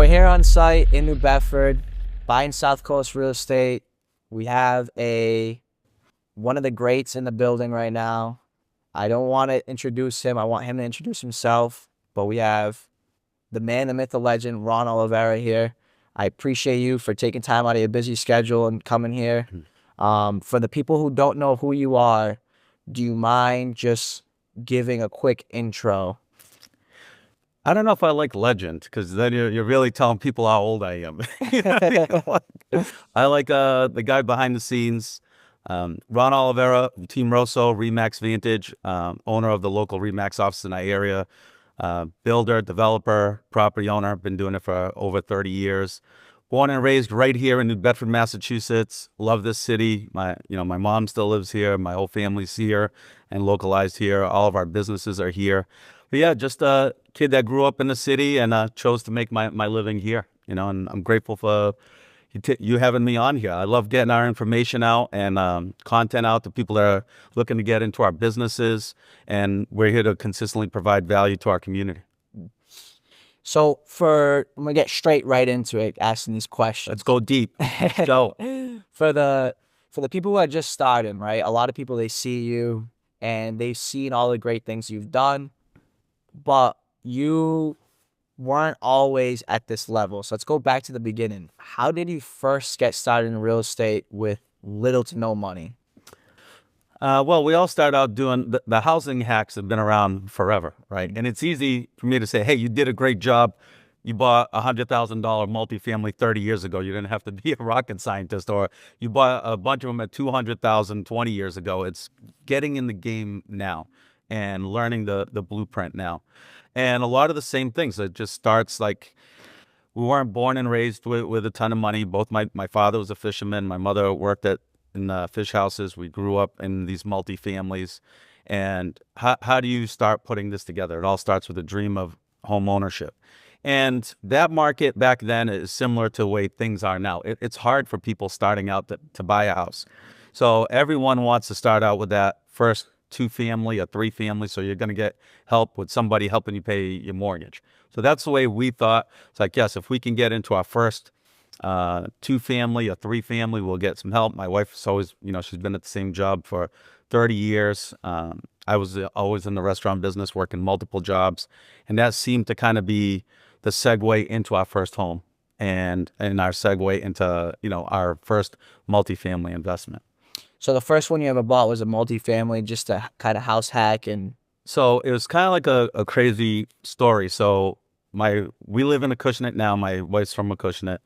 we're here on site in New Bedford, Buying SouthCoast Real Estate. We have one of the greats in the building right now. I don't want to introduce him. I want him to introduce himself. But we have the man, the myth, the legend, Ron Oliveira here. I appreciate you for taking time out of your busy schedule and coming here. For the people who don't know who you are, do you mind just giving a quick intro? I don't know if I like legend, because then you're really telling people how old I am. I like the guy behind the scenes, Ron Oliveira, Team Rosso, Remax Vantage, owner of the local Remax office in our area, builder, developer, property owner. Been doing it for over 30 years. Born and raised right here in New Bedford, Massachusetts. Love this city. My mom still lives here. My whole family's here and localized here. All of our businesses are here. But yeah, just a kid that grew up in the city and chose to make my living here. And I'm grateful for you having me on here. I love getting our information out and content out to people that are looking to get into our businesses, and we're here to consistently provide value to our community. So I'm gonna get straight right into it, asking these questions. Let's go deep. Go. For the people who are just starting, right? A lot of people, they see you and they've seen all the great things you've done, but you weren't always at this level. So let's go back to the beginning. How did you first get started in real estate with little to no money? Well, we all start out doing the housing hacks have been around forever, right? And it's easy for me to say, hey, you did a great job. You bought $100,000 multifamily 30 years ago. You didn't have to be a rocket scientist. Or you bought a bunch of them at $200,000 20 years ago. It's getting in the game now and learning the blueprint now. And a lot of the same things. It just starts like, we weren't born and raised with a ton of money. Both my father was a fisherman. My mother worked in fish houses. We grew up in these multifamilies. And how do you start putting this together? It all starts with a dream of home ownership. And that market back then is similar to the way things are now. It's hard for people starting out to buy a house. So everyone wants to start out with that first 2-family or 3-family, so you're going to get help with somebody helping you pay your mortgage. So that's the way we thought. It's like, yes, if we can get into our first 2-family or 3-family, we'll get some help. My wife's always, she's been at the same job for 30 years. I was always in the restaurant business, working multiple jobs, and that seemed to kind of be the segue into our first home and our segue into our first multifamily investment. So the first one you ever bought was a multifamily, just a kind of house hack. And so it was kind of like a crazy story. So we live in Acushnet now. My wife's from Acushnet.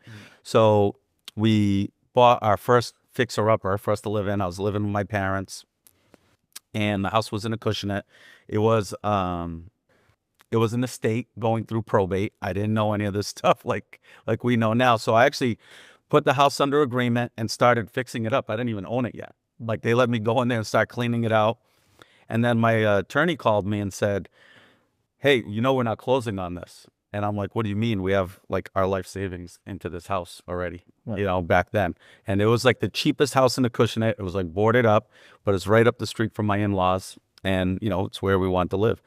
So we bought our first fixer-upper for us to live in. I was living with my parents, and the house was in Acushnet. It was an estate going through probate. I didn't know any of this stuff like we know now. So I actually put the house under agreement and started fixing it up. I didn't even own it yet. Like, they let me go in there and start cleaning it out. And then my attorney called me and said, hey, we're not closing on this. And I'm like, what do you mean? We have like our life savings into this house already, right. Back then. And it was like the cheapest house in the Acushnet. It was like boarded up, but it's right up the street from my in-laws. And, it's where we want to live.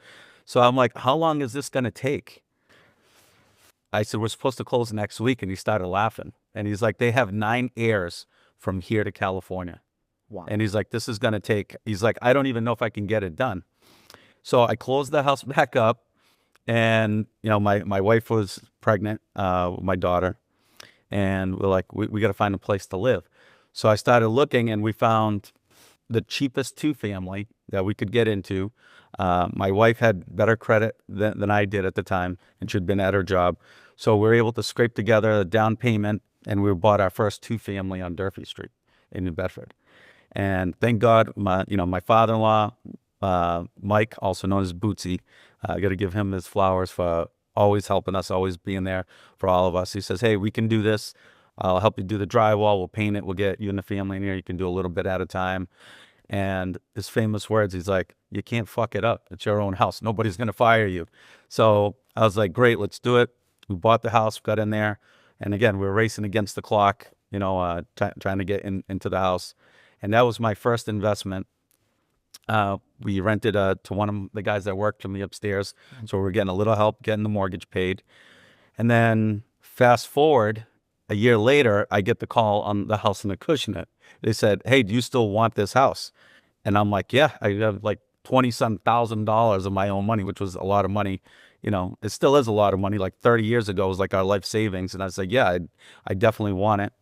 So I'm like, how long is this going to take? I said, we're supposed to close next week. And he started laughing. And he's like, they have 9 heirs from here to California. Wow. And he's like, this is going to take, he's like, I don't even know if I can get it done. So I closed the house back up, and, my wife was pregnant with my daughter, and we're like, we got to find a place to live. So I started looking, and we found the cheapest 2-family that we could get into. My wife had better credit than I did at the time, and she'd been at her job. So we were able to scrape together a down payment, and we bought our first 2-family on Durfee Street in New Bedford. And thank God, my father-in-law, Mike, also known as Bootsy, I got to give him his flowers for always helping us, always being there for all of us. He says, hey, we can do this. I'll help you do the drywall. We'll paint it. We'll get you and the family in here. You can do a little bit at a time. And his famous words, he's like, you can't fuck it up. It's your own house. Nobody's going to fire you. So I was like, great, let's do it. We bought the house, got in there. And again, we were racing against the clock, trying to get into the house. And that was my first investment. We rented to one of the guys that worked from the upstairs. So we were getting a little help getting the mortgage paid. And then Fast forward a year later, I get the call on the house in Acushnet. They said, "Hey, do you still want this house?" And I'm like, "Yeah, I have like 20-some thousand dollars of my own money," which was a lot of money. It still is a lot of money. Like 30 years ago, it was like our life savings. And I said, "Yeah, I definitely want it."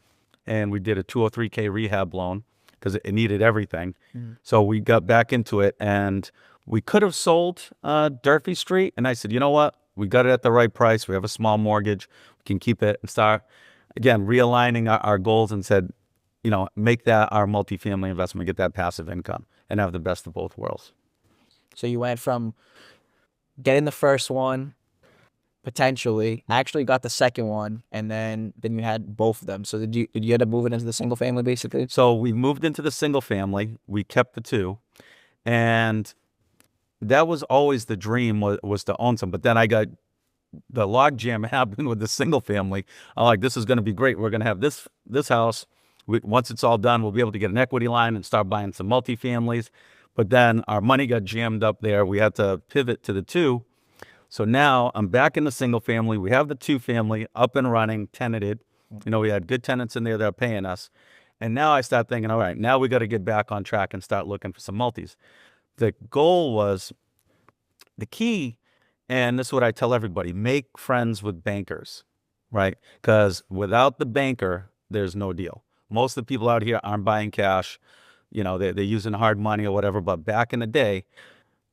And we did a 203K rehab loan because it needed everything. So we got back into it, and we could have sold Durfee Street. And I said, "You know what? We got it at the right price. We have a small mortgage. We can keep it and start, again, realigning our goals," and said, make that our multifamily investment, get that passive income, and have the best of both worlds. So you went from getting the first one, potentially, actually got the second one, and then you had both of them. So did you end up moving into the single family basically? So we moved into the single family. We kept the two, and that was always the dream, was to own some. But then I got the log jam happened with the single family. I'm like, this is going to be great. We're going to have this house. Once it's all done, we'll be able to get an equity line and start buying some multifamilies. But then our money got jammed up there. We had to pivot to the two. So now I'm back in the single family. We have the two family up and running, tenanted. We had good tenants in there that are paying us. And now I start thinking, all right, now we got to get back on track and start looking for some multis. The goal was, the key, and this is what I tell everybody, make friends with bankers, right? Because without the banker, there's no deal. Most of the people out here aren't buying cash. They're using hard money or whatever. But back in the day,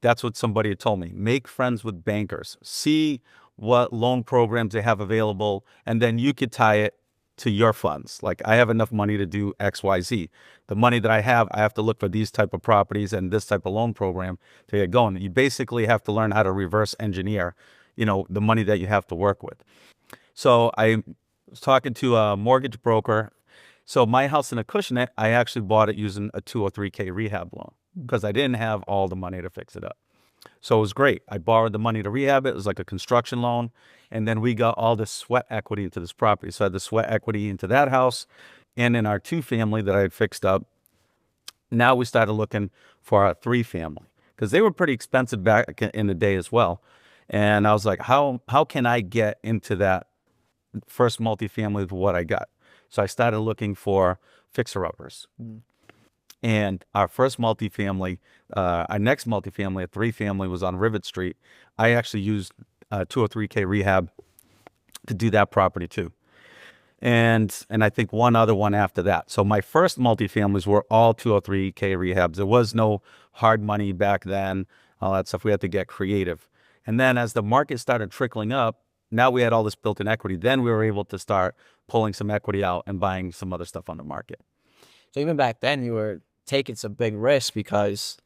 that's what somebody had told me. Make friends with bankers. See what loan programs they have available, and then you could tie it to your funds. Like, I have enough money to do X, Y, Z. The money that I have to look for these type of properties and this type of loan program to get going. You basically have to learn how to reverse engineer, the money that you have to work with. So I was talking to a mortgage broker. So my house in Acushnet, I actually bought it using a 203K rehab loan because I didn't have all the money to fix it up. So it was great. I borrowed the money to rehab it. It was like a construction loan. And then we got all this sweat equity into this property. So I had the sweat equity into that house and in our two family that I had fixed up. Now we started looking for our three family because they were pretty expensive back in the day as well. And I was like, how can I get into that first multifamily with what I got? So I started looking for fixer-uppers. And our first multifamily, our next multifamily, a three family, was on Rivet Street. I actually used 203K rehab to do that property too. And I think one other one after that. So my first multifamilies were all 203K rehabs. There was no hard money back then, all that stuff. We had to get creative. And then as the market started trickling up, now we had all this built-in equity. Then we were able to start pulling some equity out and buying some other stuff on the market. So even back then, you were taking some big risks because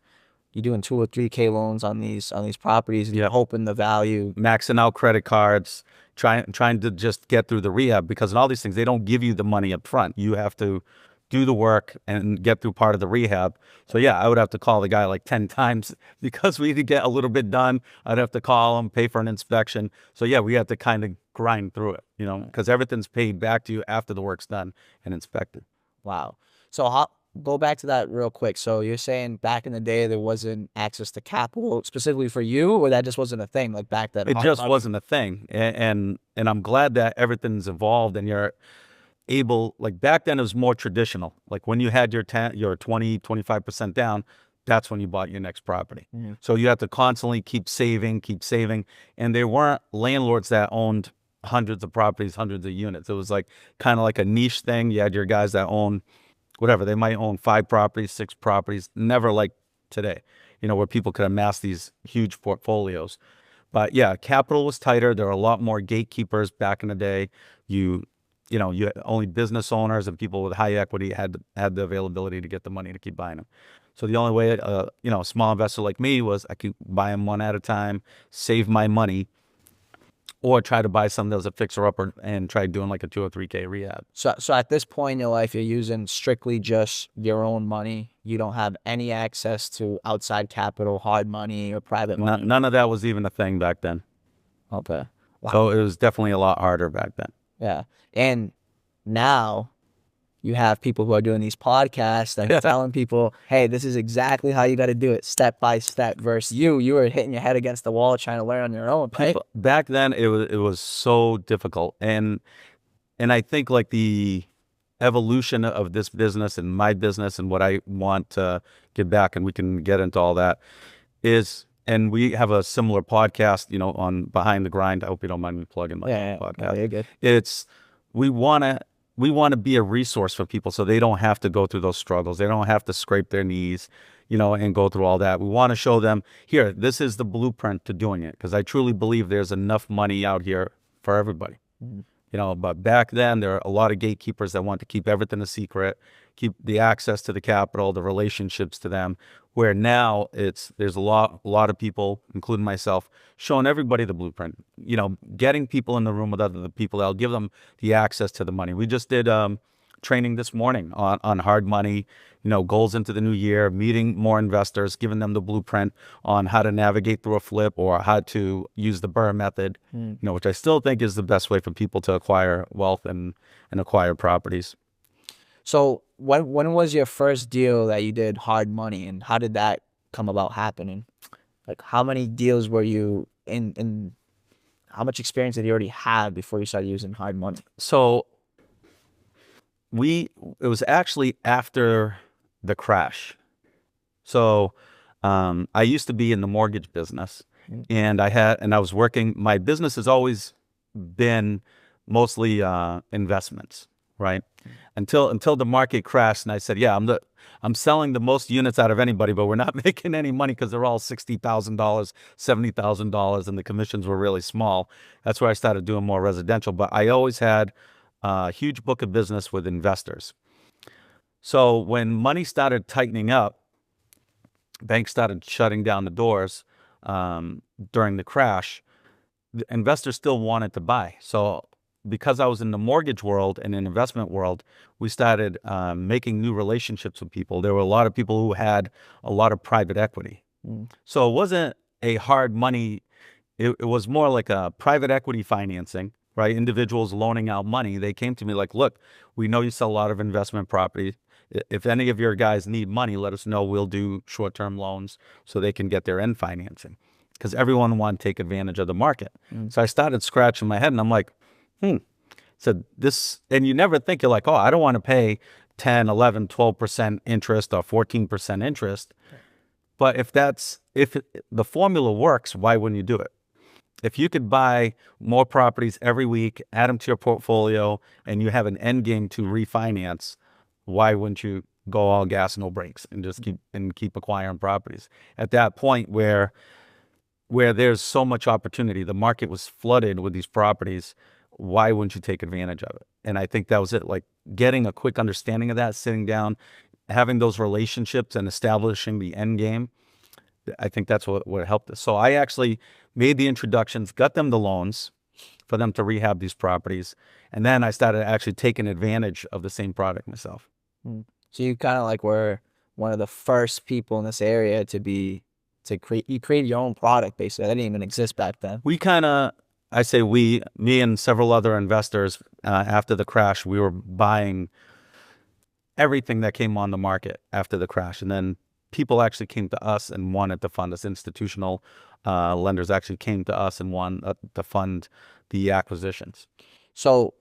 you're doing 2 or 3K loans on these properties, and you're hoping the value, maxing out credit cards, trying to just get through the rehab, because in all these things they don't give you the money up front. You have to do the work and get through part of the rehab. So yeah, I would have to call the guy like 10 times because we need to get a little bit done. I'd have to call him, pay for an inspection. So yeah, we have to kind of grind through it, because everything's paid back to you after the work's done and inspected. Wow. So go back to that real quick. So you're saying back in the day there wasn't access to capital specifically for you, or that just wasn't a thing? Like back then, it just wasn't a thing. And I'm glad that everything's evolved and you're able, like back then it was more traditional. Like when you had your 20-25% down, that's when you bought your next property. Mm-hmm. So you have to constantly keep saving. And there weren't landlords that owned hundreds of properties, hundreds of units. It was like kind of like a niche thing. You had your guys that own whatever, they might own 5 properties, 6 properties, never like today, where people could amass these huge portfolios. But yeah, capital was tighter. There were a lot more gatekeepers back in the day. You only business owners and people with high equity had the availability to get the money to keep buying them. So the only way, a small investor like me was I could buy them one at a time, save my money, or try to buy something that was a fixer-upper and try doing like a 2 or 3K rehab. So at this point in your life, you're using strictly just your own money. You don't have any access to outside capital, hard money, or private money? None of that was even a thing back then. Okay. Wow. So it was definitely a lot harder back then. Yeah. And now you have people who are doing these podcasts that are telling people, hey, this is exactly how you got to do it step by step, versus you were hitting your head against the wall trying to learn on your own, right? Back then it was so difficult. And I think like the evolution of this business and my business and what I want to get back, and we can get into all that, is, and we have a similar podcast, on Behind the Grind. I hope you don't mind me plugging my podcast. No, you're good. It's, we want to be a resource for people so they don't have to go through those struggles. They don't have to scrape their knees, and go through all that. We want to show them, here, this is the blueprint to doing it, because I truly believe there's enough money out here for everybody. But back then there are a lot of gatekeepers that want to keep everything a secret, keep the access to the capital, the relationships to them, where now there's a lot of people, including myself, showing everybody the blueprint, getting people in the room with other people that'll give them the access to the money. We just did training this morning on hard money, goals into the new year, meeting more investors, giving them the blueprint on how to navigate through a flip or how to use the BRRRR method, which I still think is the best way for people to acquire wealth and acquire properties. So when was your first deal that you did hard money, and how did that come about happening? Like, how many deals were you in, and how much experience did you already have before you started using hard money? So it was actually after the crash. So I used to be in the mortgage business, and I was working. My business has always been mostly investments, right? Until the market crashed, and I said, yeah, I'm selling the most units out of anybody, but we're not making any money because they're all $60,000, $70,000, and the commissions were really small. That's where I started doing more residential. But I always had a huge book of business with investors. So when money started tightening up, banks started shutting down the doors during the crash, the investors still wanted to buy. So because I was in the mortgage world and in investment world, we started making new relationships with people. There were a lot of people who had a lot of private equity. So it wasn't a hard money. It was more like a private equity financing, right? Individuals loaning out money. They came to me like, look, we know you sell a lot of investment property. If any of your guys need money, let us know. We'll do short-term loans so they can get their end financing, because everyone wanted to take advantage of the market. So I started scratching my head, and I'm like, so this, and you never think, you're like, oh, I don't want to pay 10, 11, 12% interest or 14% interest. But if the formula works, why wouldn't you do it? If you could buy more properties every week, add them to your portfolio, and you have an end game to refinance, why wouldn't you go all gas, no brakes, and just keep acquiring properties? At that point where there's so much opportunity, the market was flooded with these properties, why wouldn't you take advantage of it? And I think that was it, like getting a quick understanding of that, sitting down, having those relationships and establishing the end game. I think that's what helped us. So I actually made the introductions, got them the loans for them to rehab these properties. And then I started actually taking advantage of the same product myself. So you kind of like were one of the first people in this area you created your own product, basically. That didn't even exist back then. Me and several other investors, after the crash, we were buying everything that came on the market after the crash. And then people actually came to us and wanted to fund us. Institutional lenders actually came to us and wanted to fund the acquisitions. So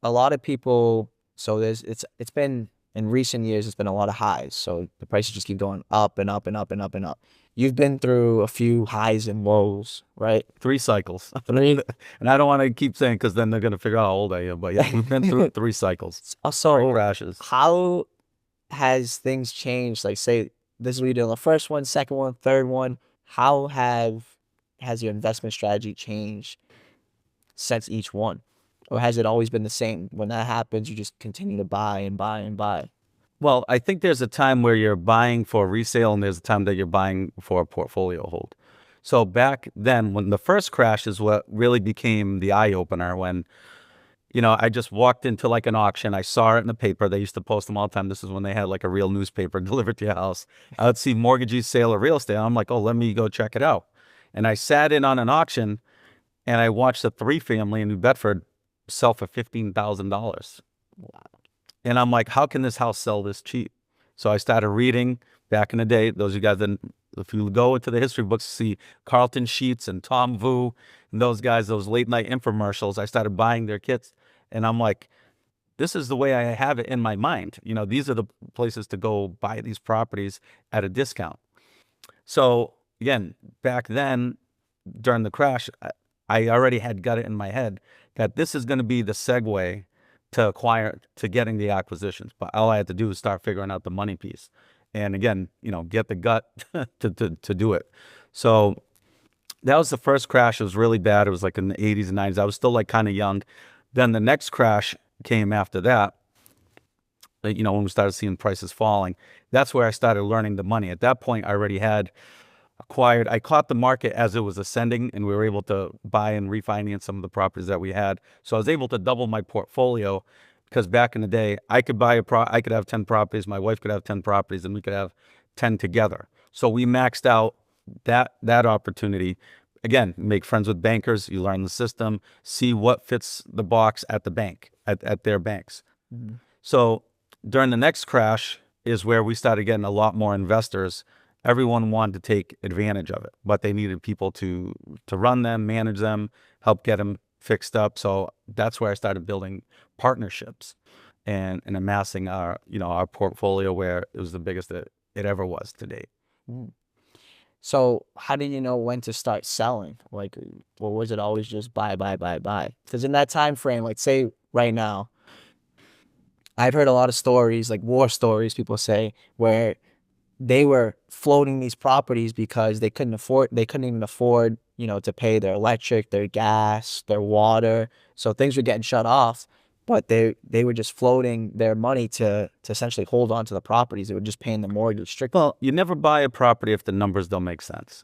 a lot of people, it's been, in recent years, it's been a lot of highs. So the prices just keep going up and up and up and up and up. You've been through a few highs and lows, right? 3 cycles. And I don't want to keep saying, because then they're going to figure out how old I am. But yeah, we've been through 3 cycles. So crashes. How has things changed? Like, say, this is what you did on the first one, second one, third one. How has your investment strategy changed since each one? Or has it always been the same? When that happens, you just continue to buy and buy and buy? Well, I think there's a time where you're buying for resale, and there's a time that you're buying for a portfolio hold. So back then, when the first crash is what really became the eye-opener, when, I just walked into like an auction. I saw it in the paper. They used to post them all the time. This is when they had like a real newspaper delivered to your house. I would see mortgagees sale of real estate. I'm like, oh, let me go check it out. And I sat in on an auction, and I watched a 3-family in New Bedford sell for $15,000. Wow. And I'm like, how can this house sell this cheap? So I started reading back in the day. Those of you guys that, if you go into the history books, see Carlton Sheets and Tom Vu and those guys, those late night infomercials. I started buying their kits, and I'm like, this is the way I have it in my mind. You know, these are the places to go buy these properties at a discount. So again, back then during the crash, I already had got it in my head that this is going to be the segue to getting the acquisitions. But all I had to do was start figuring out the money piece. And again, you know, get the gut to do it. So that was the first crash. It was really bad. It was like in the 80s and 90s. I was still like kind of young. Then the next crash came after that. You know, when we started seeing prices falling, that's where I started learning the money. At that point, I already had I caught the market as it was ascending, and we were able to buy and refinance some of the properties that we had. So I was able to double my portfolio, because back in the day, I could I could have 10 properties, my wife could have 10 properties, and we could have 10 together. So we maxed out that opportunity. Again, make friends with bankers, you learn the system, see what fits the box at the bank, at their banks. Mm-hmm. So during the next crash is where we started getting a lot more investors. Everyone wanted to take advantage of it, but they needed people to run them, manage them, help get them fixed up. So that's where I started building partnerships and amassing our portfolio, where it was the biggest that it ever was to date. Mm. So how did you know when to start selling? Like, or was it always just buy, buy, buy, buy? Because in that time frame, like say right now, I've heard a lot of stories, like war stories, people say, where they were floating these properties because they couldn't even afford, to pay their electric, their gas, their water. So things were getting shut off, but they were just floating their money to essentially hold on to the properties. They were just paying the mortgage strictly. Well, you never buy a property if the numbers don't make sense,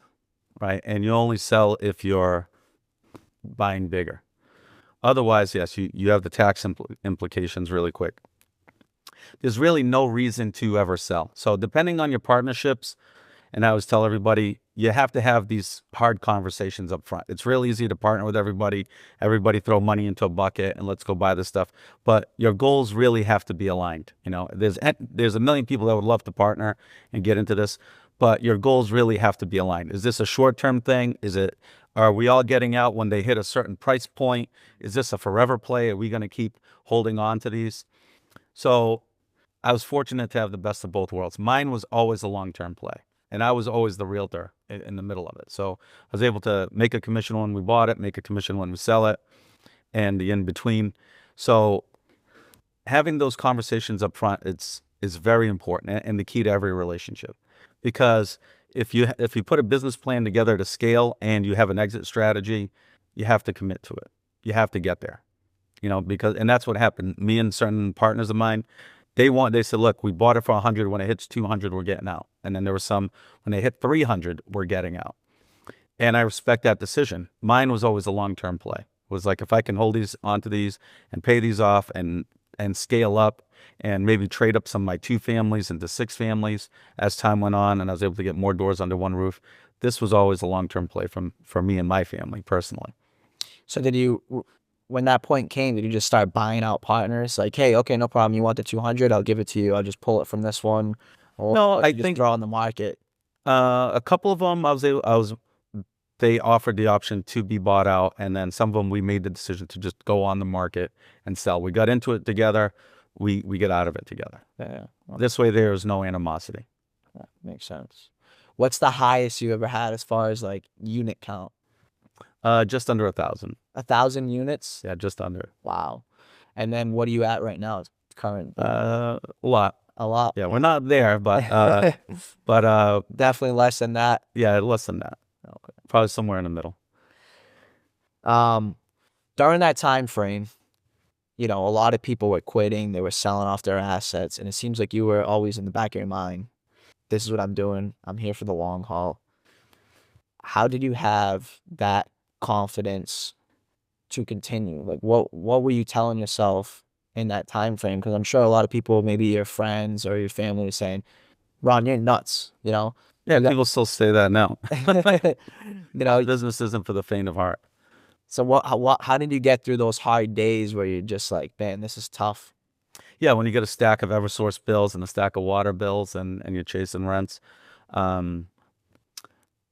right? And you only sell if you're buying bigger. Otherwise, yes, you have the tax implications really quick. There's really no reason to ever sell. So depending on your partnerships, and I always tell everybody, you have to have these hard conversations up front. It's real easy to partner with everybody. Everybody throw money into a bucket and let's go buy this stuff. But your goals really have to be aligned. You know, there's a million people that would love to partner and get into this, but your goals really have to be aligned. Is this a short-term thing? Are we all getting out when they hit a certain price point? Is this a forever play? Are we going to keep holding on to these? So I was fortunate to have the best of both worlds. Mine was always a long-term play, and I was always the realtor in the middle of it. So I was able to make a commission when we bought it, make a commission when we sell it, and the in-between. So having those conversations up front is very important and the key to every relationship. Because if you put a business plan together to scale and you have an exit strategy, you have to commit to it. You have to get there. And that's what happened. Me and certain partners of mine, they said, look, we bought it for 100. When it hits 200, we're getting out. And then there were some, when they hit 300, we're getting out. And I respect that decision. Mine was always a long-term play. It was like, if I can hold onto these and pay these off and scale up and maybe trade up some of my 2 families into 6 families as time went on, and I was able to get more doors under one roof, this was always a long-term play for me and my family personally. So when that point came, did you just start buying out partners? Like, hey, okay, no problem. You want the 200? I'll give it to you. I'll just pull it from this one. No, I think draw on the market. A couple of them, they offered the option to be bought out, and then some of them we made the decision to just go on the market and sell. We got into it together. We get out of it together. Yeah. Well, this way, there is no animosity. That makes sense. What's the highest you ever had as far as like unit count? Just under 1,000. 1,000 units? Yeah, just under. Wow. And then what are you at right now? Current? A lot. A lot. Yeah, we're not there, but definitely less than that. Yeah, less than that. Okay. Probably somewhere in the middle. During that time frame, a lot of people were quitting. They were selling off their assets, and it seems like you were always in the back of your mind. This is what I'm doing. I'm here for the long haul. How did you have that confidence to continue? Like, what were you telling yourself in that time frame? Because I'm sure a lot of people, maybe your friends or your family, are saying, Ron, you're nuts, Yeah, people still say that now. Business isn't for the faint of heart. So how did you get through those hard days where you're just like, man, this is tough? Yeah, when you get a stack of Eversource bills and a stack of water bills and you're chasing rents, um,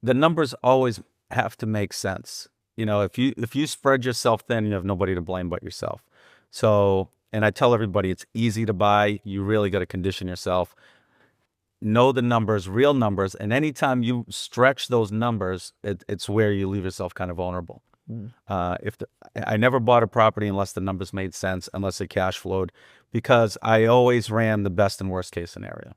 the numbers always have to make sense. If you spread yourself thin, you have nobody to blame but yourself. So, and I tell everybody, it's easy to buy. You really got to condition yourself. Know the numbers, real numbers, and anytime you stretch those numbers, it's where you leave yourself kind of vulnerable. Mm. I never bought a property unless the numbers made sense, unless it cash flowed, because I always ran the best and worst case scenario,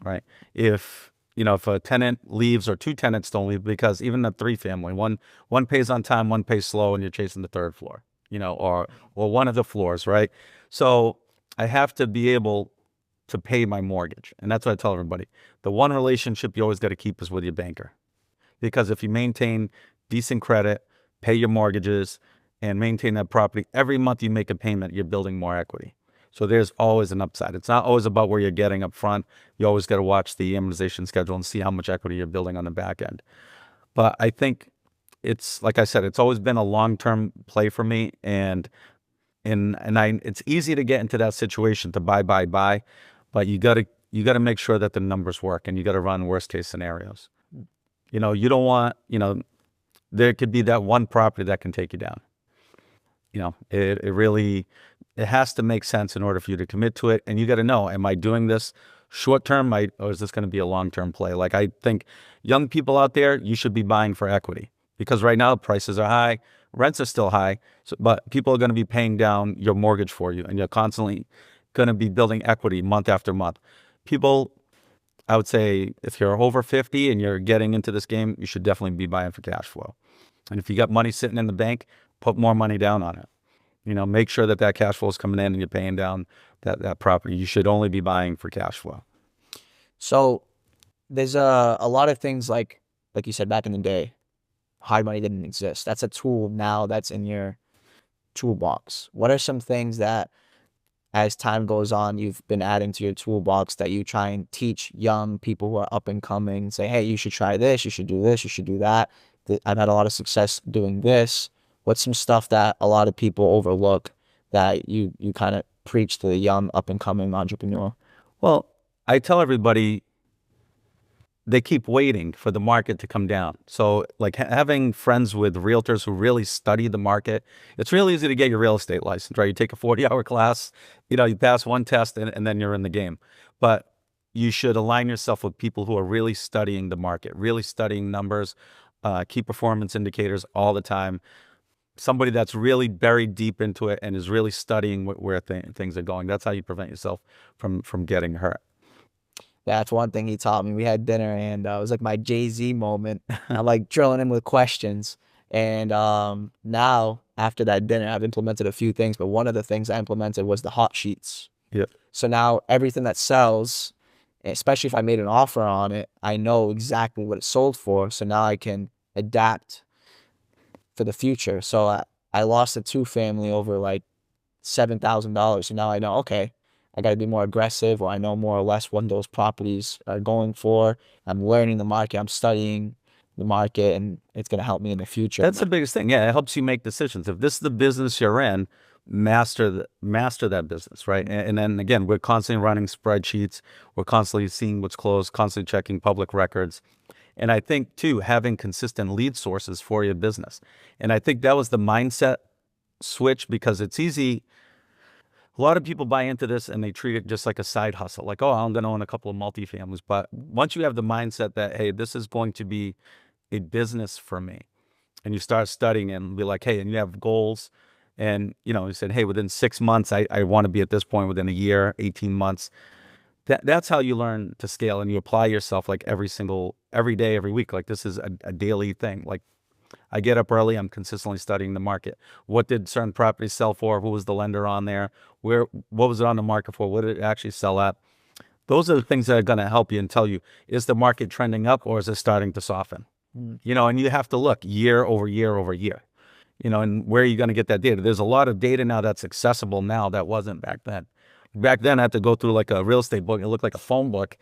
right? If a tenant leaves or two tenants don't leave, because even a three family, one pays on time, one pays slow, and you're chasing the third floor, or one of the floors, right? So I have to be able to pay my mortgage, and that's what I tell everybody. The one relationship you always got to keep is with your banker, because if you maintain decent credit, pay your mortgages, and maintain that property, every month you make a payment, you're building more equity. So there's always an upside. It's not always about where you're getting up front. You always got to watch the amortization schedule and see how much equity you're building on the back end. But I think it's, like I said, it's always been a long-term play for me, it's easy to get into that situation to buy, but you got to make sure that the numbers work, and you got to run worst case scenarios. You don't want, there could be that one property that can take you down. It has to make sense in order for you to commit to it. And you got to know, am I doing this short term, or is this going to be a long-term play? Like, I think young people out there, you should be buying for equity, because right now prices are high, rents are still high, but people are going to be paying down your mortgage for you, and you're constantly going to be building equity month after month. People, I would say, if you're over 50 and you're getting into this game, you should definitely be buying for cash flow. And if you got money sitting in the bank, put more money down on it. Make sure that cash flow is coming in and you're paying down that property. You should only be buying for cash flow. So there's a lot of things like you said, back in the day, hard money didn't exist. That's a tool now that's in your toolbox. What are some things that, as time goes on, you've been adding to your toolbox that you try and teach young people who are up and coming? Say, hey, you should try this, you should do this, you should do that. I've had a lot of success doing this. What's some stuff that a lot of people overlook that you kind of preach to the young up and coming entrepreneur? Well, I tell everybody, they keep waiting for the market to come down. So, like, having friends with realtors who really study the market, it's really easy to get your real estate license, right? You take a 40-hour class, you pass one test, and then you're in the game. But you should align yourself with people who are really studying the market, really studying numbers, key performance indicators all the time. Somebody that's really buried deep into it and is really studying where things are going. That's how you prevent yourself from getting hurt. That's one thing he taught me. We had dinner, and it was like my Jay-Z moment. I'm like drilling him with questions. And now, after that dinner, I've implemented a few things, but one of the things I implemented was the hot sheets. Yeah. So now everything that sells, especially if I made an offer on it, I know exactly what it sold for. So now I can adapt for the future. So I lost a two-family over like $7,000. So now I know, okay, I got to be more aggressive, or I know more or less what those properties are going for. I'm learning the market. I'm studying the market, and it's going to help me in the future. That's the biggest thing. Yeah, it helps you make decisions. If this is the business you're in, master that business, right? And then again, we're constantly running spreadsheets. We're constantly seeing what's closed, constantly checking public records. And I think, too, having consistent lead sources for your business. And I think that was the mindset switch, because it's easy. A lot of people buy into this and they treat it just like a side hustle. Like, oh, I'm going to own a couple of multifamilies. But once you have the mindset that, hey, this is going to be a business for me, and you start studying and be like, hey, and you have goals, and, you said, hey, within 6 months, I want to be at this point, within a year, 18 months. That's how you learn to scale, and you apply yourself like every day, every week. Like, this is a daily thing. Like, I get up early, I'm consistently studying the market. What did certain properties sell for? Who was the lender on there? What was it on the market for? What did it actually sell at? Those are the things that are going to help you and tell you, is the market trending up, or is it starting to soften? And you have to look year over year over year, and where are you going to get that data? There's a lot of data now that's accessible now that wasn't back then. Back then, I had to go through like a real estate book. It looked like a phone book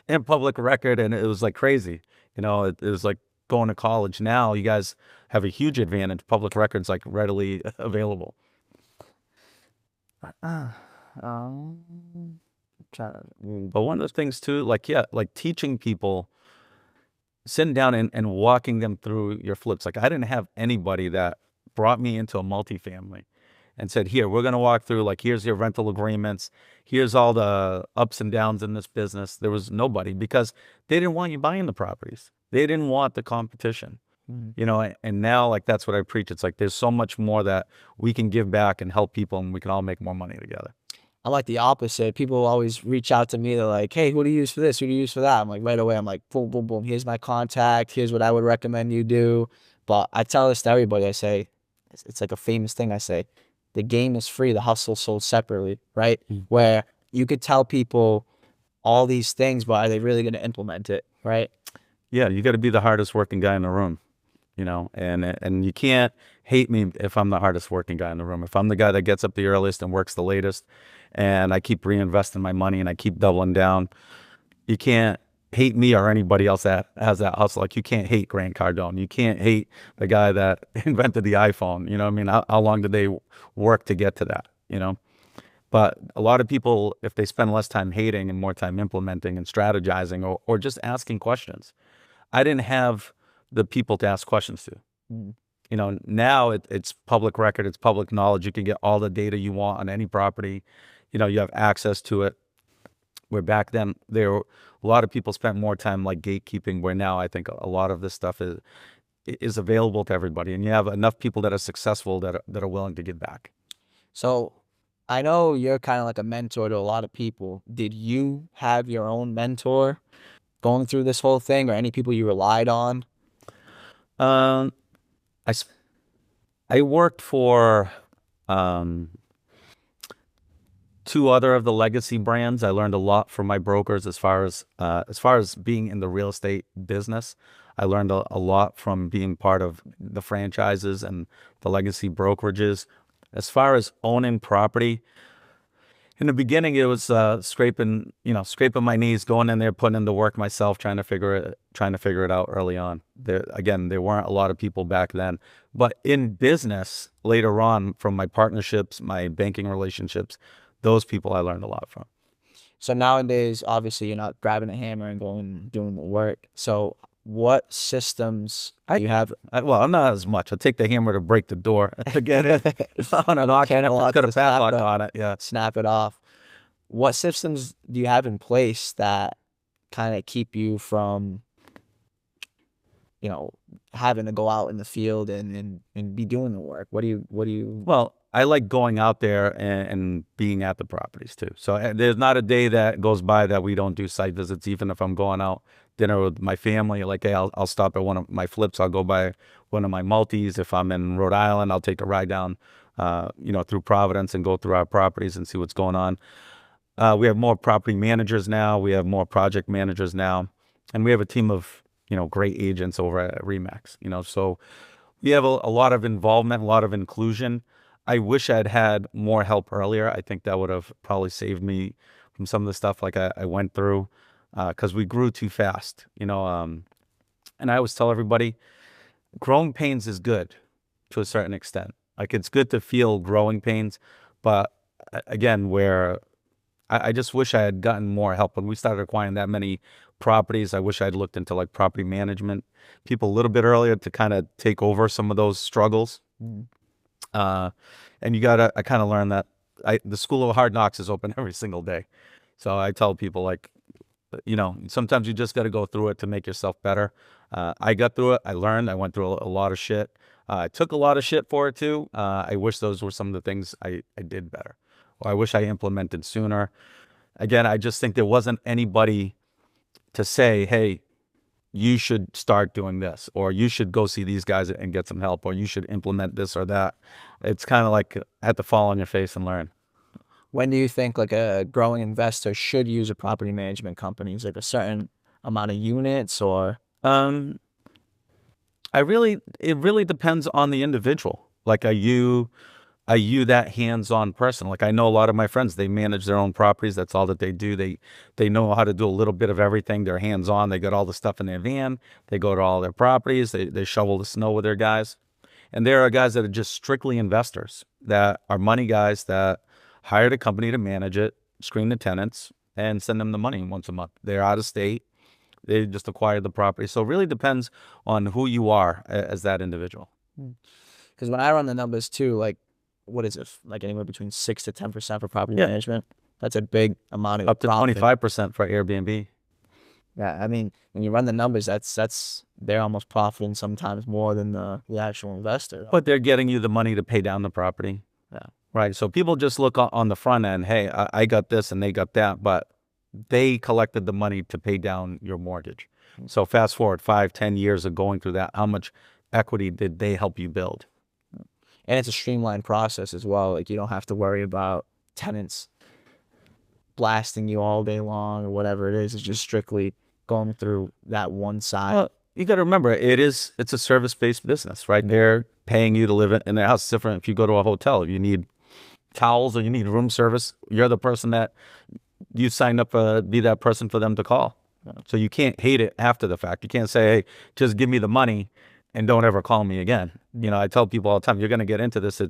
in public record, and it was like crazy. It was like going to college. Now you guys have a huge advantage. Public records like readily available. Trying to, But one of the things too, like, yeah, like teaching people, sitting down and walking them through your flips. Like I didn't have anybody that brought me into a multifamily and said, here, we're going to walk through, like, here's your rental agreements. Here's all the ups and downs in this business. There was nobody because they didn't want you buying the properties. They didn't want the competition, and now like, that's what I preach. It's like, there's so much more that we can give back and help people and we can all make more money together. I like the opposite. People always reach out to me. They're like, hey, who do you use for this? Who do you use for that? I'm like, right away, I'm like, boom, boom, boom. Here's my contact. Here's what I would recommend you do. But I tell this to everybody. I say, it's like a famous thing. I say, the game is free. The hustle's sold separately, right? Where you could tell people all these things, but are they really going to implement it, right? Yeah, you got to be the hardest working guy in the room, and you can't hate me if I'm the hardest working guy in the room. If I'm the guy that gets up the earliest and works the latest, and I keep reinvesting my money and I keep doubling down, you can't hate me or anybody else that has that hustle. Like, you can't hate Grant Cardone. You can't hate the guy that invented the iPhone. You know what I mean? How long did they work to get to that? But a lot of people, if they spend less time hating and more time implementing and strategizing, or just asking questions. I didn't have the people to ask questions to. Now it's public record, it's public knowledge. You can get all the data you want on any property. You have access to it. Where back then, a lot of people spent more time like gatekeeping, where now I think a lot of this stuff is available to everybody. And you have enough people that are successful that are willing to give back. So I know you're kind of like a mentor to a lot of people. Did you have your own mentor going through this whole thing, or any people you relied on? Um, I worked for two other of the legacy brands. I learned a lot from my brokers as far as being in the real estate business. I learned a lot from being part of the franchises and the legacy brokerages. As far as owning property, in the beginning, it was scraping my knees, going in there, putting in the work myself, trying to figure it out early on. There weren't a lot of people back then. But in business, later on, from my partnerships, my banking relationships, those people I learned a lot from. So nowadays, obviously, you're not grabbing a hammer and going and doing the work. So what systems do you have? Well, I'm not as much. I take the hammer to break the door to get it on and off. Can't Got a padlock on it. Yeah. Snap it off. What systems do you have in place that kind of keep you from, having to go out in the field and be doing the work? What do you? Well, I like going out there and being at the properties too. So there's not a day that goes by that we don't do site visits. Even if I'm going out dinner with my family, like, hey, I'll stop at one of my flips. I'll go by one of my multis. If I'm in Rhode Island, I'll take a ride down, through Providence and go through our properties and see what's going on. We have more property managers now. We have more project managers now, and we have a team of great agents over at Remax. So we have a lot of involvement, a lot of inclusion. I wish I'd had more help earlier. I think that would have probably saved me from some of the stuff like I went through, because we grew too fast. And I always tell everybody, growing pains is good to a certain extent. Like, it's good to feel growing pains, but again, where I just wish I had gotten more help when we started acquiring that many properties. I wish I'd looked into like property management people a little bit earlier to kind of take over some of those struggles. And I kind of learned that the school of hard knocks is open every single day. So I tell people, like, sometimes you just got to go through it to make yourself better. I got through it. I learned. I went through a lot of shit. I took a lot of shit for it too. I wish those were some of the things I did better, or I wish I implemented sooner. Again, I just think there wasn't anybody to say, hey, you should start doing this, or you should go see these guys and get some help, or you should implement this or that. It's kind of like I had to fall on your face and learn. When do you think like a growing investor should use a property management company? Is like a certain amount of units, or? It really depends on the individual. Like, are you that hands-on person? Like, I know a lot of my friends, they manage their own properties. That's all that they do. They know how to do a little bit of everything. They're hands-on. They got all the stuff in their van. They go to all their properties. They shovel the snow with their guys. And there are guys that are just strictly investors, that are money guys, that hired a company to manage it, screen the tenants, and send them the money once a month. They're out of state. They just acquired the property. So it really depends on who you are as that individual. Because when I run the numbers too, like, what is it? Like anywhere between 6 to 10% for property Yeah. management. That's a big amount of Up to profit. 25% for Airbnb. Yeah, I mean, when you run the numbers, that's they're almost profiting sometimes more than the actual investor. But they're getting you the money to pay down the property. Yeah. Right. So people just look on the front end, hey, I got this and they got that, but they collected the money to pay down your mortgage. So fast forward 5-10 years of going through that, how much equity did they help you build? And it's a streamlined process as well. Like, you don't have to worry about tenants blasting you all day long or whatever it is. It's just strictly going through that one side. Well, you got to remember, it's a service-based business, right? They're paying you to live in their house. It's different if you go to a hotel. If you need towels or you need room service, you're the person that you signed up to be that person for them to call. So you can't hate it after the fact. You can't say, hey, just give me the money and don't ever call me again. You know, I tell people all the time, you're going to get into this.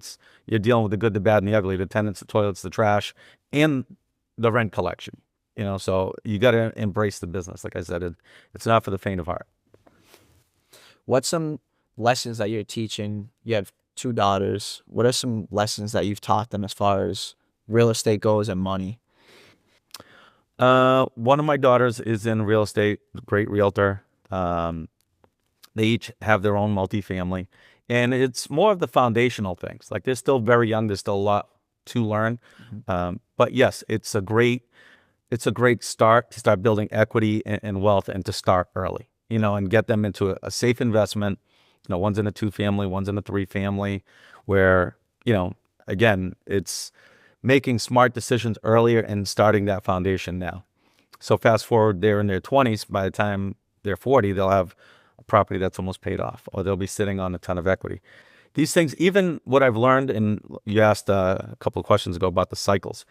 You're dealing with the good, the bad, and the ugly, the tenants, the toilets, the trash, and the rent collection. You know, so you got to embrace the business. Like I said, it's not for the faint of heart. What's some lessons that you're teaching? You have 2 daughters. What are some lessons that you've taught them as far as real estate goes and money? One of my daughters is in real estate, great realtor. They each have their own multifamily, and it's more of the foundational things. Like, they're still very young. There's still a lot to learn. But yes, it's a great start to start building equity and wealth, and to start early, you know, and get them into a safe investment. You know, one's in a 2-family, one's in a 3-family, where, you know, again, it's making smart decisions earlier and starting that foundation now. So fast forward, they're in their 20s. By the time they're 40, they'll have a property that's almost paid off, or they'll be sitting on a ton of equity. These things, even what I've learned, and you asked a couple of questions ago about the cycles,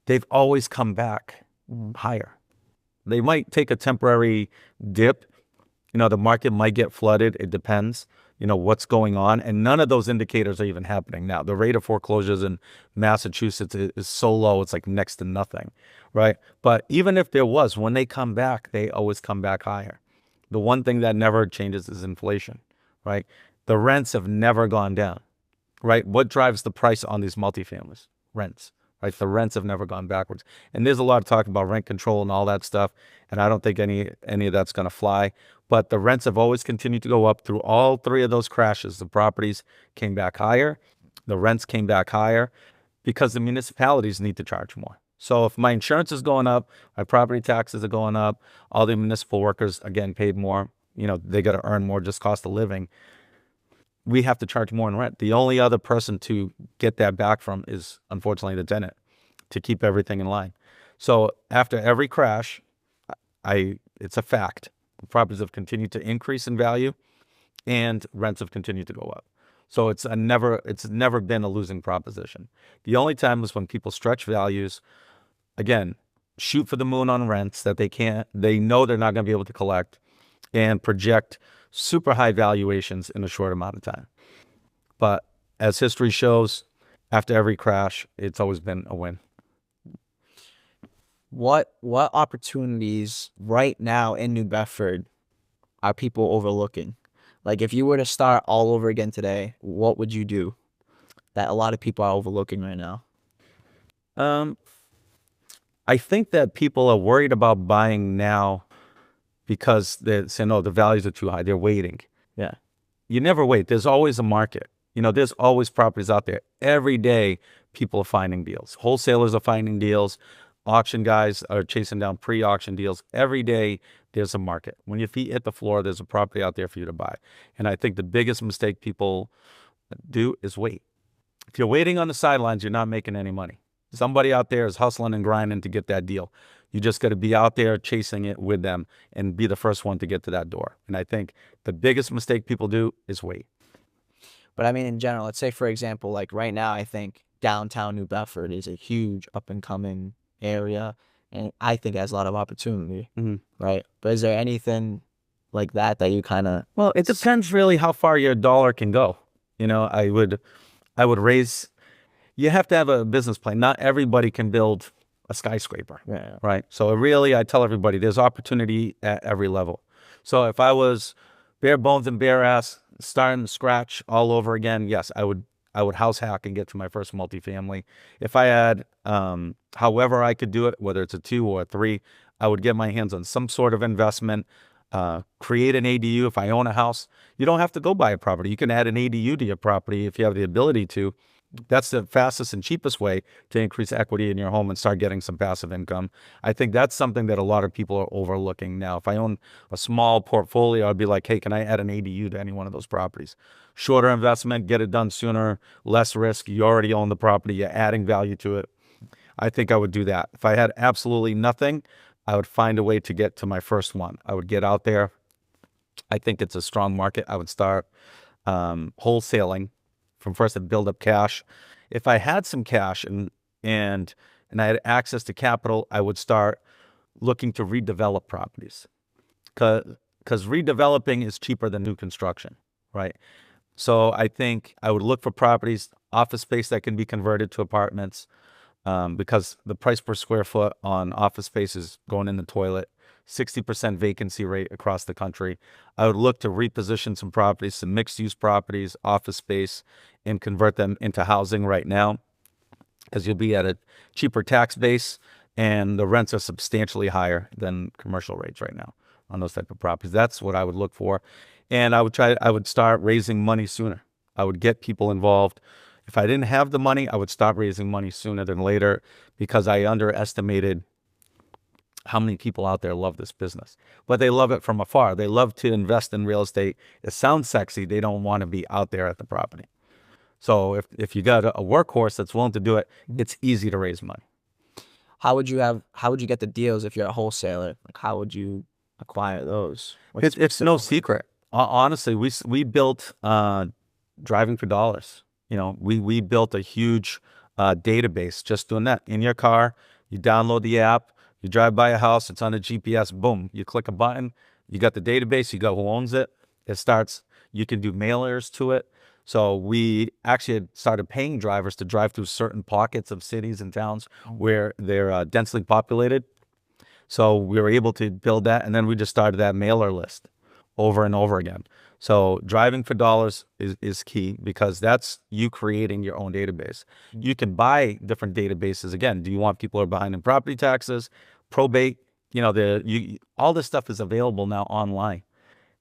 they've always come back higher. They might take a temporary dip. You know, the market might get flooded. It depends, you know, what's going on. And none of those indicators are even happening now. The rate of foreclosures in Massachusetts is so low, it's like next to nothing, right? But even if there was, when they come back, they always come back higher. The one thing that never changes is inflation, right? The rents have never gone down, right? What drives the price on these multifamilies? Rents, right? The rents have never gone backwards. And there's a lot of talk about rent control and all that stuff, and I don't think any of that's going to fly. But the rents have always continued to go up through all 3 of those crashes. The properties came back higher, the rents came back higher, because the municipalities need to charge more. So if my insurance is going up, my property taxes are going up, all the municipal workers are getting paid more, you know, they got to earn more, just cost of living. We have to charge more in rent. The only other person to get that back from is, unfortunately, the tenant, to keep everything in line. So after every crash, it's a fact, properties have continued to increase in value, and rents have continued to go up. So it's never been a losing proposition. The only time is when people stretch values, again, shoot for the moon on rents that they know they're not going to be able to collect, and project super high valuations in a short amount of time. But as history shows, after every crash, it's always been a win. What opportunities right now in New Bedford are people overlooking? Like, if you were to start all over again today, what would you do that a lot of people are overlooking right now? I think that people are worried about buying now because they're saying, oh, the values are too high. They're waiting. Yeah. You never wait. There's always a market. You know, there's always properties out there. Every day, people are finding deals. Wholesalers are finding deals. Auction guys are chasing down pre-auction deals. Every day, there's a market. When your feet hit the floor, there's a property out there for you to buy. And I think the biggest mistake people do is wait. If you're waiting on the sidelines, you're not making any money. Somebody out there is hustling and grinding to get that deal. You just got to be out there chasing it with them and be the first one to get to that door. And I think the biggest mistake people do is wait. But I mean, in general, let's say, for example, like right now, I think downtown New Bedford is a huge up and coming area, and I think it has a lot of opportunity, right? But is there anything like that you kind of... Well, it depends really how far your dollar can go. You know, I would raise... you have to have a business plan. Not everybody can build a skyscraper, Yeah. right? So really, I tell everybody there's opportunity at every level. So if I was bare bones and bare ass, starting from scratch all over again, yes, I would house hack and get to my first multifamily. If I had, however I could do it, whether it's a 2 or a 3, I would get my hands on some sort of investment, create an ADU. If I own a house, you don't have to go buy a property. You can add an ADU to your property if you have the ability to. That's the fastest and cheapest way to increase equity in your home and start getting some passive income. I think that's something that a lot of people are overlooking now. If I own a small portfolio, I'd be like, hey, can I add an ADU to any one of those properties? Shorter investment, get it done sooner, less risk. You already own the property, you're adding value to it. I think I would do that. If I had absolutely nothing, I would find a way to get to my first one. I would get out there. I think it's a strong market. I would start wholesaling from first and build up cash. If I had some cash and I had access to capital, I would start looking to redevelop properties because redeveloping is cheaper than new construction, right? So I think I would look for properties, office space that can be converted to apartments, because the price per square foot on office space is going in the toilet. 60% vacancy rate across the country. I would look to reposition some properties, some mixed-use properties, office space, and convert them into housing right now, because you'll be at a cheaper tax base, and the rents are substantially higher than commercial rates right now on those type of properties. That's what I would look for, and I would start raising money sooner. I would get people involved. If I didn't have the money, I would stop raising money sooner than later, because I underestimated how many people out there love this business, but they love it from afar. They love to invest in real estate. It sounds sexy. They don't want to be out there at the property. So if you got a workhorse that's willing to do it, it's easy to raise money. How would you get the deals if you're a wholesaler? Like, how would you acquire those? It's no secret. Honestly, we built driving for dollars. We built a huge database just doing that. In your car, you download the app, you drive by a house, it's on a GPS, boom, you click a button, you got the database, you got who owns it. You can do mailers to it. So we actually had started paying drivers to drive through certain pockets of cities and towns where they're densely populated. So we were able to build that, and then we just started that mailer list over and over again. So driving for dollars is key, because that's you creating your own database. You can buy different databases. Again, do you want people who are behind in property taxes, probate? All this stuff is available now online,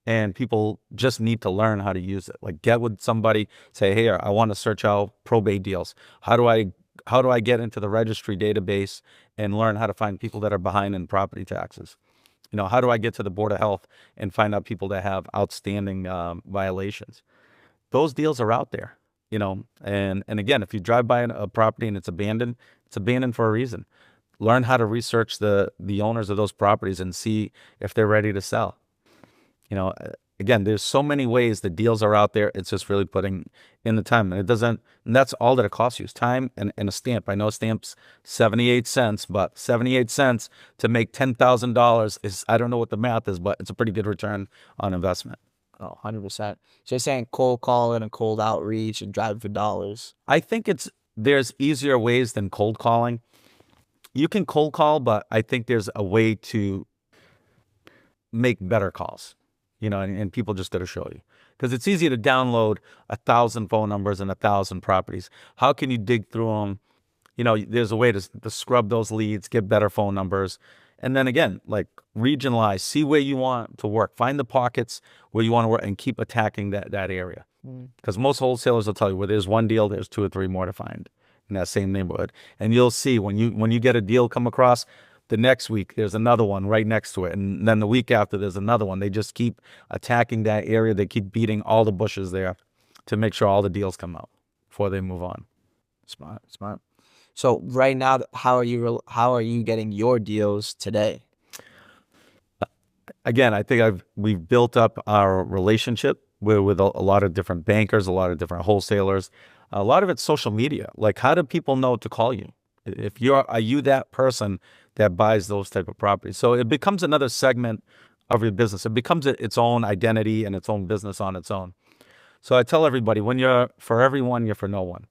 and people just need to learn how to use it. Like, get with somebody, say, hey, I want to search out probate deals. How do I get into the registry database and learn how to find people that are behind in property taxes? How do I get to the Board of Health and find out people that have outstanding violations? Those deals are out there, and again, if you drive by a property and it's abandoned for a reason. Learn how to research the owners of those properties and see if they're ready to sell. Again, there's so many ways the deals are out there. It's just really putting in the time, and that's all that it costs you is time and a stamp. I know a stamp's 78 cents, but 78 cents to make $10,000 is, I don't know what the math is, but it's a pretty good return on investment. Oh, 100%. So you're saying cold calling and cold outreach and driving for dollars. I think there's easier ways than cold calling. You can cold call, but I think there's a way to make better calls. And people just got to show you, because it's easy to download 1,000 phone numbers and 1,000 properties. How can you dig through them? There's a way to scrub those leads, get better phone numbers. And then again, like, regionalize, see where you want to work, find the pockets where you want to work, and keep attacking that area. Because most wholesalers will tell you, where there's one deal, there's 2 or 3 more to find in that same neighborhood. And you'll see when you get a deal come across, the next week there's another one right next to it, and then the week after there's another one. They just keep attacking that area. They keep beating all the bushes there to make sure all the deals come out before they move on. Smart. So right now, how are you getting your deals today? Again, I think we've built up our relationship with a lot of different bankers, a lot of different wholesalers. A lot of it's social media. Like, how do people know to call you? Are you that person that buys those type of properties? So it becomes another segment of your business. It becomes its own identity and its own business on its own. So I tell everybody, when you're for everyone, you're for no one.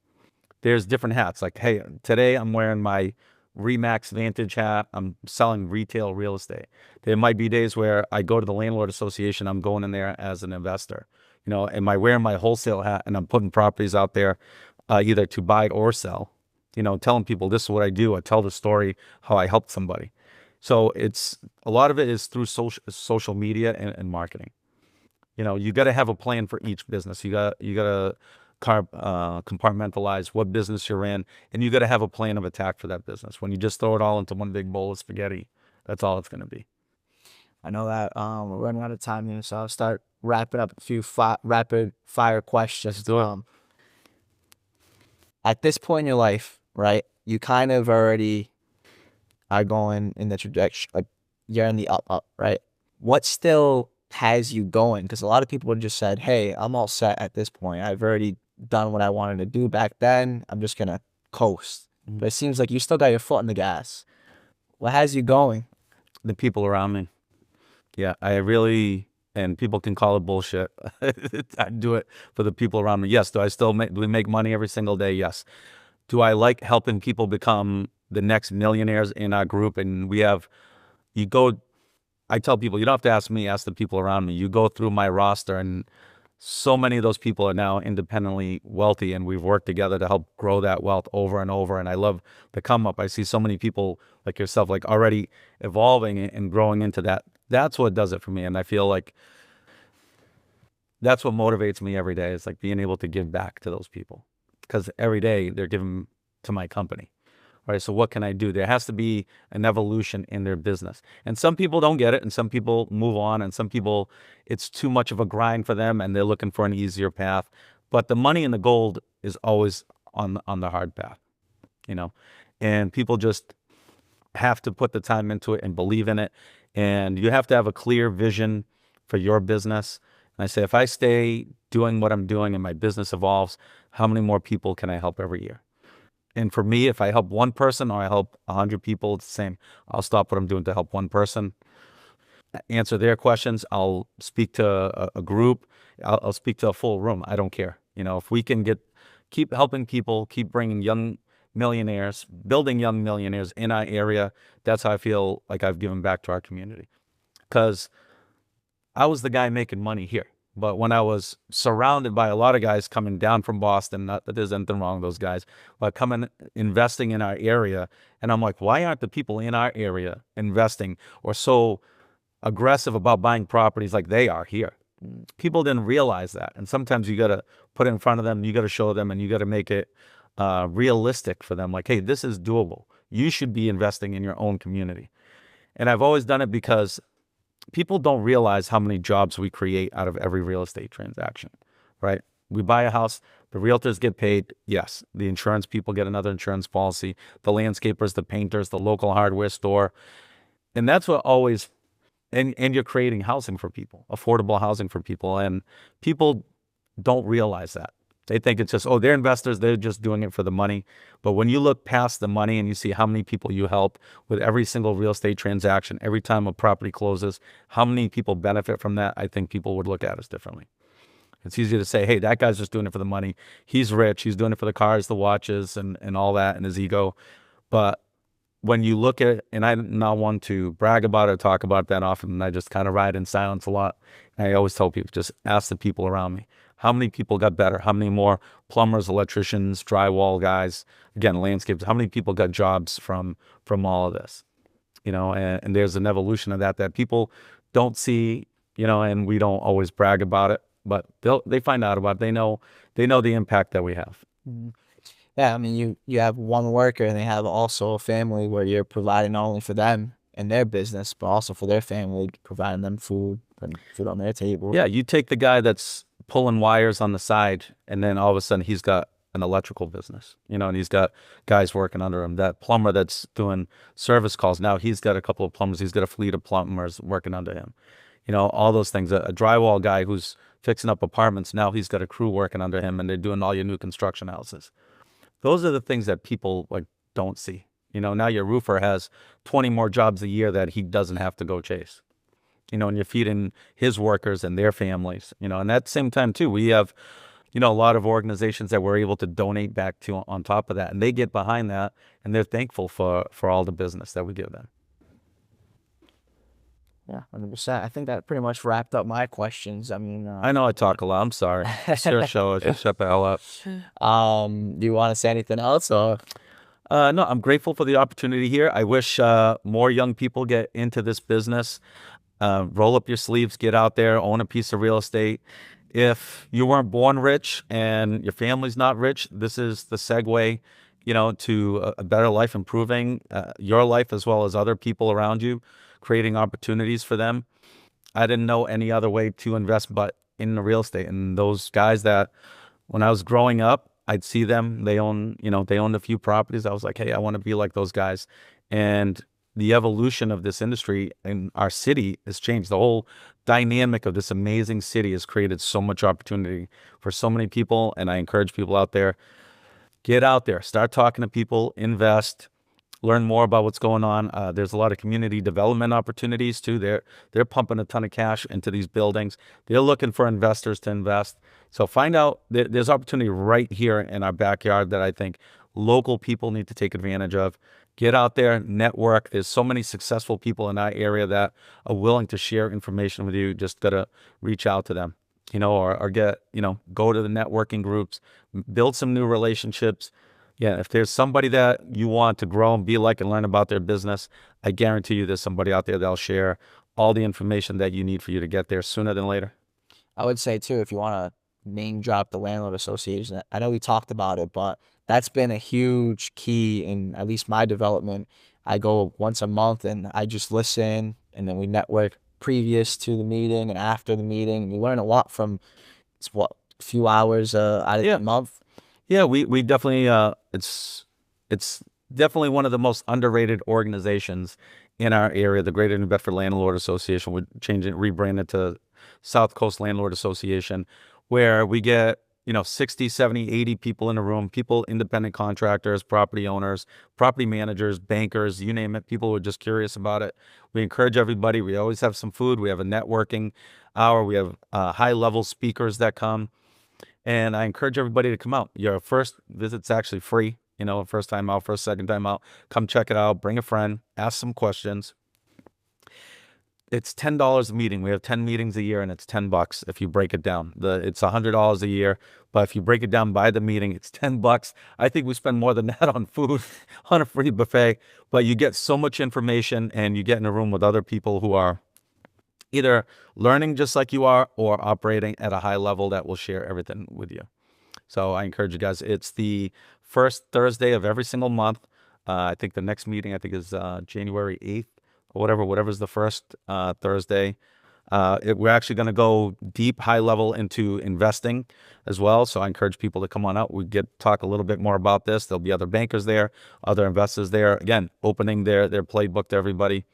there's different hats. Like, hey, today I'm wearing my Remax Vantage hat. I'm selling retail real estate. There might be days where I go to the landlord association. I'm going in there as an investor. Am I wearing my wholesale hat and I'm putting properties out there either to buy or sell? Telling people this is what I do. I tell the story how I helped somebody. So it's a lot of it is through social media and marketing. You got to have a plan for each business. You got to compartmentalize what business you're in, and you got to have a plan of attack for that business. When you just throw it all into one big bowl of spaghetti, that's all it's going to be. I know that we're running out of time here, so I'll start wrapping up a few rapid fire questions. At this point in your life, right, you kind of already are going in the trajectory, like you're in the up, right? What still has you going? Because a lot of people just said, hey, I'm all set at this point. I've already done what I wanted to do back then. I'm just going to coast. But it seems like you still got your foot on the gas. What has you going? The people around me. Yeah, I really, and people can call it bullshit. I do it for the people around me. Yes. Do we make money every single day? Yes. Do I like helping people become the next millionaires in our group? And I tell people, you don't have to ask me, ask the people around me. You go through my roster, and so many of those people are now independently wealthy, and we've worked together to help grow that wealth over and over. And I love the come up. I see so many people like yourself, like already evolving and growing into that. That's what does it for me. And I feel like that's what motivates me every day, is like being able to give back to those people, because every day they're giving to my company. Right. So what can I do? There has to be an evolution in their business. And some people don't get it, and some people move on, and some people, it's too much of a grind for them and they're looking for an easier path. But the money and the gold is always on the hard path, and people just have to put the time into it and believe in it. And you have to have a clear vision for your business. And I say, if I stay doing what I'm doing and my business evolves, how many more people can I help every year? And for me, if I help one person or I help 100 people, it's the same. I'll stop what I'm doing to help one person, answer their questions. I'll speak to a group. I'll speak to a full room. I don't care. If we can keep helping people, keep bringing young millionaires, building young millionaires in our area, that's how I feel like I've given back to our community. Because I was the guy making money here. But when I was surrounded by a lot of guys coming down from Boston, not that there's anything wrong with those guys, but investing in our area, and I'm like, why aren't the people in our area investing or so aggressive about buying properties like they are here? People didn't realize that. And sometimes you got to put it in front of them, you got to show them, and you got to make it realistic for them. Like, hey, this is doable. You should be investing in your own community. And I've always done it because people don't realize how many jobs we create out of every real estate transaction, right? We buy a house, the realtors get paid. Yes. The insurance people get another insurance policy, the landscapers, the painters, the local hardware store. And that's what always, and you're creating housing for people, affordable housing for people. And people don't realize that. They think it's just, oh, they're investors, they're just doing it for the money. But when you look past the money and you see how many people you help with every single real estate transaction, every time a property closes, how many people benefit from that, I think people would look at us differently. It's easy to say, hey, that guy's just doing it for the money. He's rich. He's doing it for the cars, the watches, and all that, and his ego. But when you look at it, and I'm not one to brag about it or talk about it that often, and I just kind of ride in silence a lot. And I always tell people, just ask the people around me. How many people got better? How many more plumbers, electricians, drywall guys, again, landscapes, how many people got jobs from all of this? And there's an evolution of that people don't see, and we don't always brag about it, but they find out about it. They know the impact that we have. Yeah, I mean, you have one worker, and they have also a family where you're providing not only for them and their business, but also for their family, providing them food and food on their table. Yeah, you take the guy that's pulling wires on the side, and then all of a sudden he's got an electrical business, and he's got guys working under him. That plumber that's doing service calls, now he's got a couple of plumbers. He's got a fleet of plumbers working under him. All those things. A drywall guy who's fixing up apartments, now he's got a crew working under him, and they're doing all your new construction houses. Those are the things that people don't see. Now your roofer has 20 more jobs a year that he doesn't have to go chase. And you're feeding his workers and their families. And at the same time too, we have a lot of organizations that we're able to donate back to on top of that, and they get behind that, and they're thankful for all the business that we give them. Yeah, 100%. I think that pretty much wrapped up my questions. I mean, I know I talk a lot. I'm sorry. It's your show. I should shut the hell up. do you want to say anything else, or? No, I'm grateful for the opportunity here. I wish more young people get into this business. Roll up your sleeves, get out there, own a piece of real estate. If you weren't born rich and your family's not rich, this is the segue, to a better life, improving your life as well as other people around you, creating opportunities for them. I didn't know any other way to invest but in the real estate. And those guys that, when I was growing up, I'd see them, they owned a few properties. I was like, hey, I want to be like those guys. And the evolution of this industry in our city has changed. The whole dynamic of this amazing city has created so much opportunity for so many people. And I encourage people out there, get out there, start talking to people, invest, learn more about what's going on. There's a lot of community development opportunities too. They're pumping a ton of cash into these buildings. They're looking for investors to invest. So find out, there's opportunity right here in our backyard that I think local people need to take advantage of. Get out there, network. There's so many successful people in our area that are willing to share information with you. Just gotta reach out to them, or get, go to the networking groups, build some new relationships. Yeah, if there's somebody that you want to grow and be like and learn about their business, I guarantee you there's somebody out there that'll share all the information that you need for you to get there sooner than later. I would say too, if you want to name drop the landlord association, I know we talked about it, but that's been a huge key in at least my development. I go once a month and I just listen, and then we network previous to the meeting and after the meeting. We learn a lot from a few hours out of the month. Yeah, we definitely it's definitely one of the most underrated organizations in our area. The Greater New Bedford Landlord Association would rebrand it to SouthCoast Landlord Association, where we get 60, 70, 80 people in a room, people, independent contractors, property owners, property managers, bankers, you name it. People who are just curious about it. We encourage everybody. We always have some food. We have a networking hour. We have high-level speakers that come. And I encourage everybody to come out. Your first visit's actually free. First time out, second time out. Come check it out. Bring a friend. Ask some questions. It's $10 a meeting. We have 10 meetings a year, and it's $10 if you break it down. It's $100 a year, but if you break it down by the meeting, it's $10. I think we spend more than that on food, on a free buffet. But you get so much information, and you get in a room with other people who are either learning just like you are or operating at a high level that will share everything with you. So I encourage you guys. It's the first Thursday of every single month. I think the next meeting is January 8th or whatever's the first Thursday. We're actually going to go deep, high level into investing as well. So I encourage people to come on out. We talk a little bit more about this. There'll be other bankers there, other investors there. Again, opening their playbook to everybody.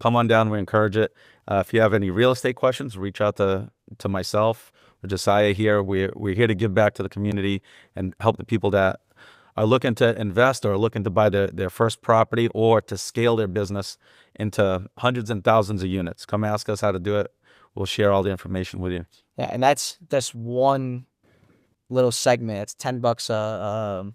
Come on down. We encourage it. If you have any real estate questions, reach out to myself or Josiah here. We're here to give back to the community and help the people that are looking to invest or looking to buy their first property or to scale their business into hundreds and thousands of units. Come ask us how to do it. We'll share all the information with you. Yeah, and that's one little segment. It's $10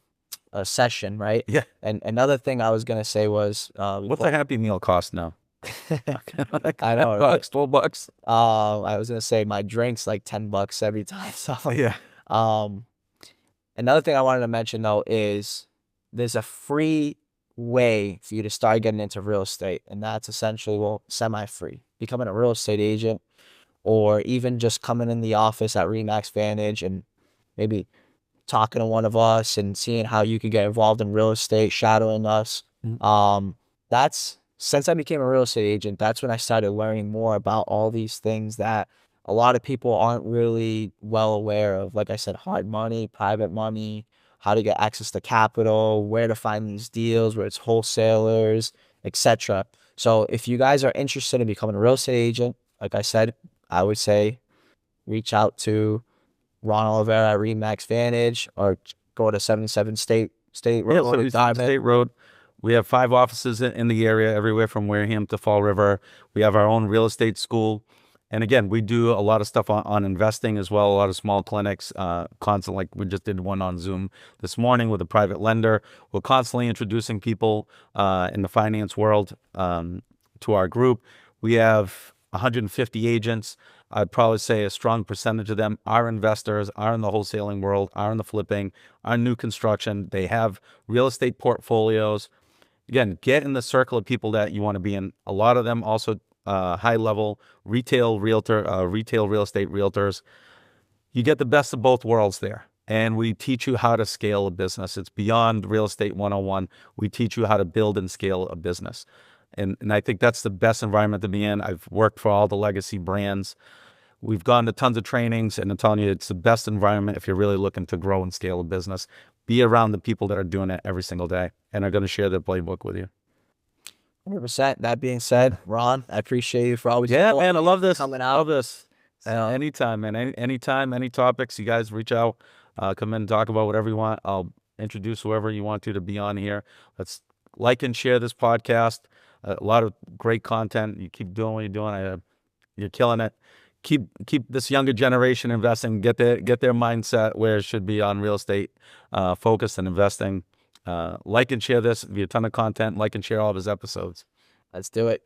a session, right? Yeah. And another thing I was gonna say was, what's a Happy Meal cost now? I know, $10, $12. I was gonna say my drink's like $10 every time. So yeah. Another thing I wanted to mention though is there's a free way for you to start getting into real estate, and that's essentially semi-free. Becoming a real estate agent, or even just coming in the office at Remax Vantage and maybe talking to one of us and seeing how you could get involved in real estate, shadowing us. That's since I became a real estate agent, that's when I started learning more about all these things that a lot of people aren't really well aware of. Like I said, hard money, private money, how to get access to capital, where to find these deals, where it's wholesalers, etc. So if you guys are interested in becoming a real estate agent, like I said, I would say reach out to Ron Oliveira at Remax Vantage, or go to 77 State Road. Yeah, State Road. We have 5 offices in the area, everywhere from Wareham to Fall River. We have our own real estate school. And again, we do a lot of stuff on investing as well, a lot of small clinics, constant, like we just did one on Zoom this morning with a private lender. We're constantly introducing people in the finance world to our group. We have 150 agents. I'd probably say a strong percentage of them are investors, are in the wholesaling world, are in the flipping, are new construction. They have real estate portfolios. Again, get in the circle of people that you want to be in. A lot of them also high level retail real estate realtors. You get the best of both worlds there. And we teach you how to scale a business. It's beyond real estate 101. We teach you how to build and scale a business. And I think that's the best environment to be in. I've worked for all the legacy brands. We've gone to tons of trainings, and I'm telling you, it's the best environment if you're really looking to grow and scale a business. Be around the people that are doing it every single day and are going to share their playbook with you. 100%. That being said, Ron, I appreciate you for always man, I love this. coming out. Love this. Anytime, man. Anytime, any topics, you guys reach out, come in and talk about whatever you want. I'll introduce whoever you want to be on here. Let's like and share this podcast. A lot of great content. You keep doing what you're doing. You're killing it. Keep this younger generation investing. Get their mindset where it should be on real estate, focused and investing. Like and share this. It'll be a ton of content. Like and share all of his episodes. Let's do it.